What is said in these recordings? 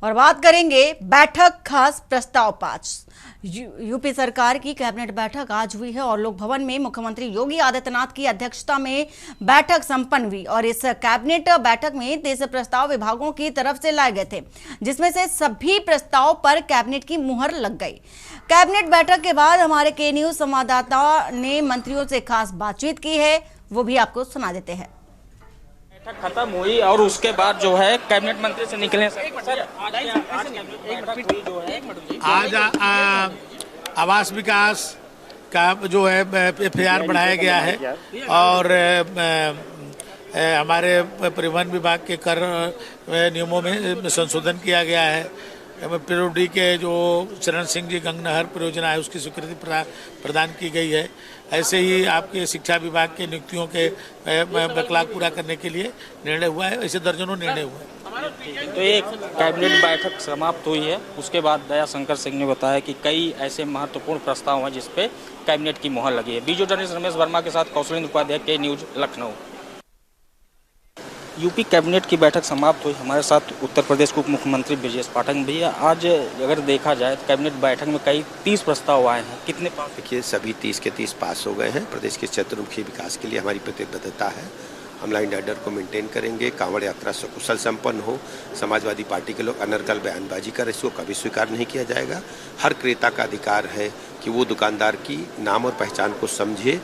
और बात करेंगे बैठक खास प्रस्ताव 5। यूपी सरकार की कैबिनेट बैठक आज हुई है और लोक भवन में मुख्यमंत्री योगी आदित्यनाथ की अध्यक्षता में बैठक संपन्न हुई और इस कैबिनेट बैठक में 23 प्रस्ताव विभागों की तरफ से लाए गए थे, जिसमें से सभी प्रस्ताव पर कैबिनेट की मुहर लग गई। कैबिनेट बैठक के बाद हमारे के न्यूज संवाददाता ने मंत्रियों से खास बातचीत की है, वो भी आपको सुना देते हैं। बैठक खत्म हुई और उसके बाद जो है कैबिनेट मंत्री से निकले सर। आज आवास विकास का जो है FAR बढ़ाया गया है और हमारे परिवहन विभाग के कर नियमों में संशोधन किया गया है। पिरोडी के जो चरण सिंह जी गंग नहर परियोजना है उसकी स्वीकृति प्रदान की गई है। ऐसे ही आपके शिक्षा विभाग के नियुक्तियों के बैकलॉग पूरा करने के लिए निर्णय हुआ है। ऐसे दर्जनों निर्णय हुए हैं। तो एक कैबिनेट बैठक समाप्त हुई है, उसके बाद दयाशंकर सिंह ने बताया कि कई ऐसे महत्वपूर्ण प्रस्ताव हैं जिसपे कैबिनेट की मुहर लगी है। वीडियो जर्नलिस्ट रमेश वर्मा के साथ कौशलेंद्र उपाध्याय, के न्यूज, लखनऊ। यूपी कैबिनेट की बैठक समाप्त हुई। हमारे साथ उत्तर प्रदेश के उप मुख्यमंत्री ब्रजेश पाठक भैया, आज अगर देखा जाए तो कैबिनेट बैठक में कई 30 प्रस्ताव आए हैं, कितने पास? देखिए, सभी 30 के 30 पास हो गए हैं। प्रदेश के चतुर्मुखी विकास के लिए हमारी प्रतिबद्धता है। हम लाइन ऑर्डर को मेंटेन करेंगे। कांवड़ यात्रा सकुशल संपन्न हो। समाजवादी पार्टी के लोग अनर्गल बयानबाजी कर इसको कभी स्वीकार नहीं किया जाएगा। हर क्रेता का अधिकार है कि वो दुकानदार की नाम और पहचान को समझे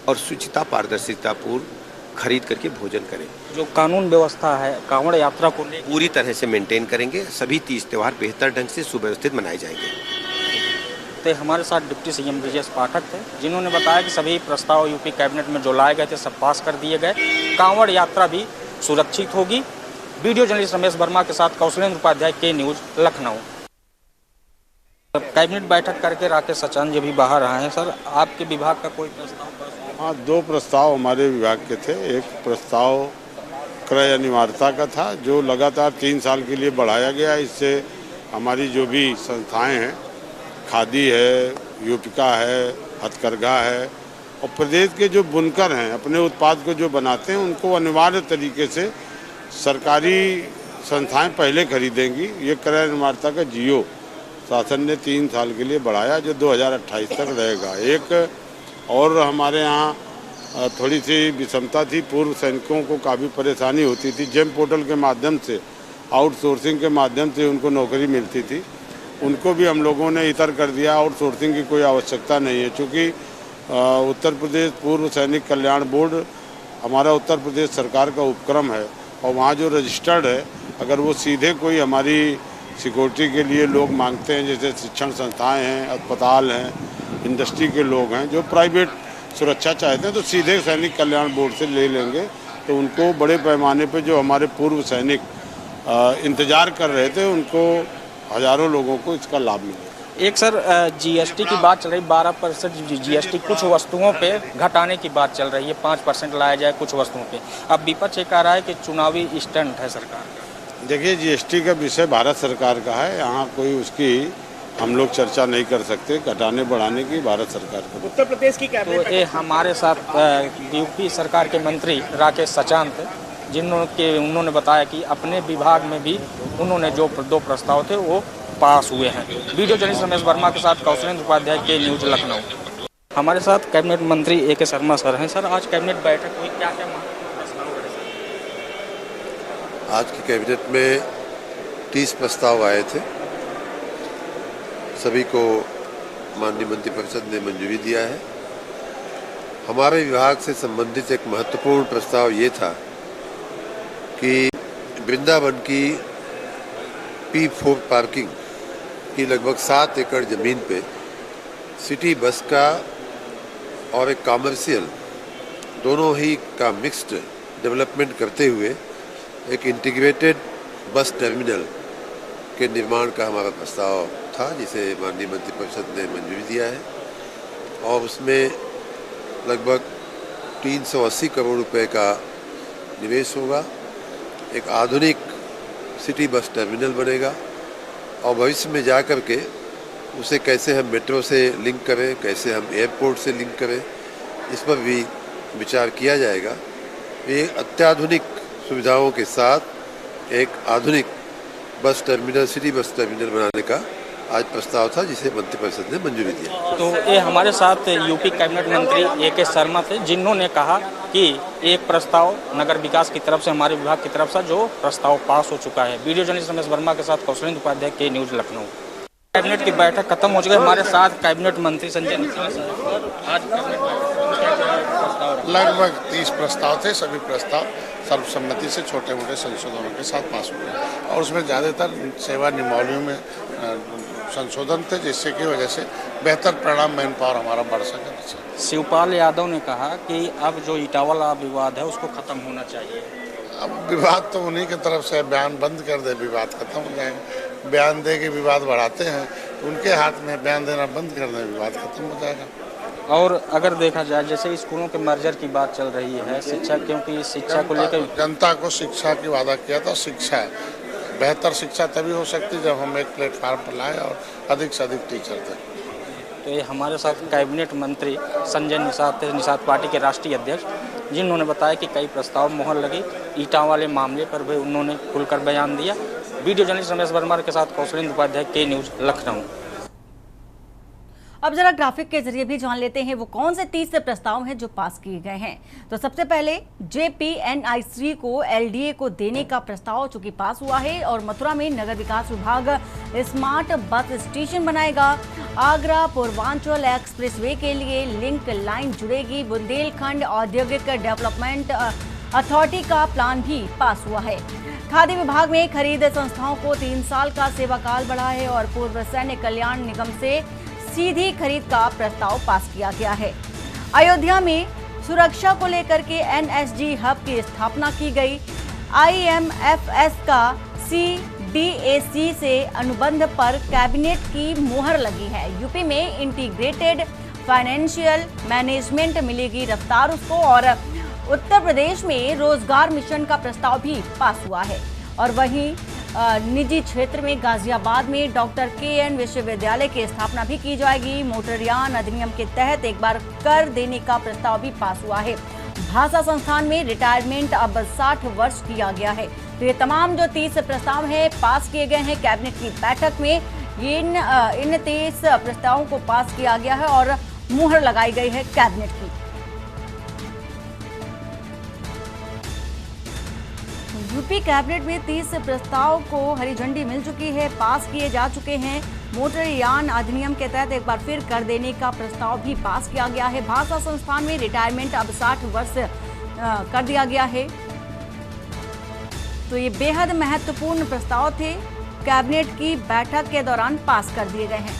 और शुचिता पारदर्शिता पूर्ण खरीद करके भोजन करें। जो कानून व्यवस्था है कांवड़ यात्रा को पूरी तरह से मेंटेन करेंगे। सभी 30 त्यौहार बेहतर ढंग से सुव्यवस्थित मनाए जाएंगे। तो हमारे साथ डिप्टी सीएम ब्रजेश पाठक थे, जिन्होंने बताया कि सभी प्रस्ताव यूपी कैबिनेट में जो लाए गए थे सब पास कर दिए गए। कांवड़ यात्रा भी सुरक्षित होगी। वीडियो जर्नलिस्ट रमेश वर्मा के साथ कौशलेंद्र उपाध्याय, के न्यूज, लखनऊ। कैबिनेट बैठक करके राकेश आचार्य जी भी बाहर आए हैं। सर, आपके विभाग का कोई प्रस्ताव? हाँ, 2 प्रस्ताव हमारे विभाग के थे। एक प्रस्ताव क्रय अनिवार्यता का था जो लगातार 3 साल के लिए बढ़ाया गया। इससे हमारी जो भी संस्थाएं हैं, खादी है, यूपिका है, हथकरघा है और प्रदेश के जो बुनकर हैं अपने उत्पाद को जो बनाते हैं उनको अनिवार्य तरीके से सरकारी संस्थाएं पहले खरीदेंगी। ये क्रय अनिवार्यता का जियो शासन ने 3 साल के लिए बढ़ाया जो 2028 तक रहेगा। एक और हमारे यहाँ थोड़ी सी विषमता थी। पूर्व सैनिकों को काफ़ी परेशानी होती थी। जेम पोर्टल के माध्यम से, आउटसोर्सिंग के माध्यम से उनको नौकरी मिलती थी। उनको भी हम लोगों ने इतर कर दिया। आउटसोर्सिंग की कोई आवश्यकता नहीं है, क्योंकि उत्तर प्रदेश पूर्व सैनिक कल्याण बोर्ड हमारा उत्तर प्रदेश सरकार का उपक्रम है और वहाँ जो रजिस्टर्ड है, अगर वो सीधे कोई हमारी सिक्योरिटी के लिए लोग मांगते हैं, जैसे शिक्षण संस्थाएँ हैं, अस्पताल हैं, इंडस्ट्री के लोग हैं जो प्राइवेट सुरक्षा चाहते हैं, तो सीधे सैनिक कल्याण बोर्ड से ले लेंगे। तो उनको बड़े पैमाने पे जो हमारे पूर्व सैनिक इंतजार कर रहे थे, उनको हजारों लोगों को इसका लाभ मिलेगा। एक सर, जीएसटी की बात चल रही, 12% जीएसटी कुछ वस्तुओं पे घटाने की बात चल रही है, 5% लाया जाए कुछ वस्तुओं पे। अब विपक्ष ये कह रहा है कि चुनावी स्टंट है सरकार का। देखिए, जीएसटी का विषय भारत सरकार का है। यहाँ कोई उसकी हम लोग चर्चा नहीं कर सकते। घटाने बढ़ाने की भारत सरकार को। उत्तर प्रदेश की कैबिनेट। तो ये हमारे साथ यूपी सरकार के मंत्री राकेश आचार्य थे, उन्होंने बताया कि अपने विभाग में भी उन्होंने जो 2 प्रस्ताव थे वो पास हुए हैं। वीडियो जर्नलिस्ट रमेश वर्मा के साथ कौशलेंद्र उपाध्याय, के न्यूज, लखनऊ। हमारे साथ कैबिनेट मंत्री AK शर्मा सर हैं। सर, आज कैबिनेट बैठक हुई, क्या क्या प्रस्ताव रहे? आज की कैबिनेट में 30 प्रस्ताव आए थे। सभी को माननीय मंत्रिपरिषद ने मंजूरी दिया है। हमारे विभाग से संबंधित एक महत्वपूर्ण प्रस्ताव ये था कि वृंदावन की P4 पार्किंग की लगभग 7 एकड़ ज़मीन पे सिटी बस का और एक कॉमर्शियल दोनों ही का मिक्स्ड डेवलपमेंट करते हुए एक इंटीग्रेटेड बस टर्मिनल के निर्माण का हमारा प्रस्ताव था, जिसे माननीय मंत्रिपरिषद ने मंजूरी दिया है और उसमें लगभग 380 करोड़ रुपए का निवेश होगा। एक आधुनिक सिटी बस टर्मिनल बनेगा और भविष्य में जा कर के उसे कैसे हम मेट्रो से लिंक करें, कैसे हम एयरपोर्ट से लिंक करें, इस पर भी विचार किया जाएगा। ये अत्याधुनिक सुविधाओं के साथ एक आधुनिक bus terminal, city bus terminal बनाने का आज प्रस्ताव था, जिसे मंत्रिपरिषद ने मंजूरी दिया। तो ये हमारे साथ यूपी कैबिनेट मंत्री AK शर्मा थे, जिन्होंने कहा कि एक प्रस्ताव नगर विकास की तरफ से, हमारे विभाग की तरफ से जो प्रस्ताव पास हो चुका है। वीडियो जर्नलिस्ट रमेश वर्मा के साथ कौशलेंद्र उपाध्याय, के न्यूज़ लखनऊ। कैबिनेट की बैठक खत्म हो चुकी है। हमारे साथ कैबिनेट मंत्री संजय निषाद। आज कैबिनेट लगभग 30 प्रस्ताव थे। सभी प्रस्ताव सर्वसम्मति से छोटे मोटे संशोधनों के साथ पास हुए और उसमें ज़्यादातर सेवा नियमावलियों में संशोधन थे, जिससे की वजह से बेहतर परिणाम मैन पावर हमारा बढ़ सके। शिवपाल यादव ने कहा कि अब जो इटावाला विवाद है उसको खत्म होना चाहिए। अब विवाद तो उन्हीं की तरफ से, बयान बंद कर दे विवाद खत्म हो जाएगा। बयान दे के विवाद बढ़ाते हैं, उनके हाथ में। बयान देना बंद कर दे, विवाद खत्म हो जाएगा। और अगर देखा जाए, जैसे स्कूलों के मर्जर की बात चल रही है, शिक्षा, क्योंकि शिक्षा को लेकर जनता को शिक्षा की वादा किया था। शिक्षा, बेहतर शिक्षा तभी हो सकती जब हम एक प्लेटफार्म पर लाए और अधिक से अधिक टीचर थे। तो ये हमारे साथ कैबिनेट मंत्री संजय निषाद थे, निषाद पार्टी के राष्ट्रीय अध्यक्ष, जिन्होंने बताया कि कई प्रस्ताव मोहर लगी। ईंटा वाले मामले पर भी उन्होंने खुलकर बयान दिया। वीडियो जर्नलिस्ट रमेश वर्मा के साथ कौशलेंद्र उपाध्याय, के न्यूज़ लखनऊ। अब जरा ग्राफिक के जरिए भी जान लेते हैं वो कौन से 30 प्रस्ताव हैं जो पास किए गए हैं। तो सबसे पहले JPNIC को LDA को देने का प्रस्ताव चूंकि पास हुआ है और मथुरा में नगर विकास विभाग स्मार्ट बस स्टेशन बनाएगा। आगरा पूर्वांचल एक्सप्रेसवे के लिए लिंक लाइन जुड़ेगी। बुंदेलखंड औद्योगिक डेवलपमेंट अथॉरिटी का प्लान भी पास हुआ है। खाद्य विभाग में खरीद संस्थाओं को 3 साल का सेवा काल बढ़ा है और पूर्व सैन्य कल्याण निगम से सीधी खरीद का प्रस्ताव पास किया गया है। अयोध्या में सुरक्षा को लेकर के NSG हब की स्थापना की गई। IMFS का CDAC से अनुबंध पर कैबिनेट की मुहर लगी है। यूपी में इंटीग्रेटेड फाइनेंशियल मैनेजमेंट मिलेगी रफ्तार उसको। और उत्तर प्रदेश में रोजगार मिशन का प्रस्ताव भी पास हुआ है। और वहीं निजी क्षेत्र में गाजियाबाद में डॉक्टर KN विश्वविद्यालय की स्थापना भी की जाएगी। मोटरयान अधिनियम के तहत एक बार कर देने का प्रस्ताव भी पास हुआ है। भाषा संस्थान में रिटायरमेंट अब 60 वर्ष किया गया है। तो ये तमाम जो 30 प्रस्ताव हैं पास किए गए हैं कैबिनेट की बैठक में। इन 30 प्रस्तावों को पास किया गया है और मुहर लगाई गई है कैबिनेट की। यूपी कैबिनेट में 30 प्रस्ताव को हरी झंडी मिल चुकी है, पास किए जा चुके हैं। मोटरयान अधिनियम के तहत एक बार फिर कर देने का प्रस्ताव भी पास किया गया है। भाषा संस्थान में रिटायरमेंट अब 60 वर्ष कर दिया गया है। तो ये बेहद महत्वपूर्ण प्रस्ताव थे, कैबिनेट की बैठक के दौरान पास कर दिए गए हैं।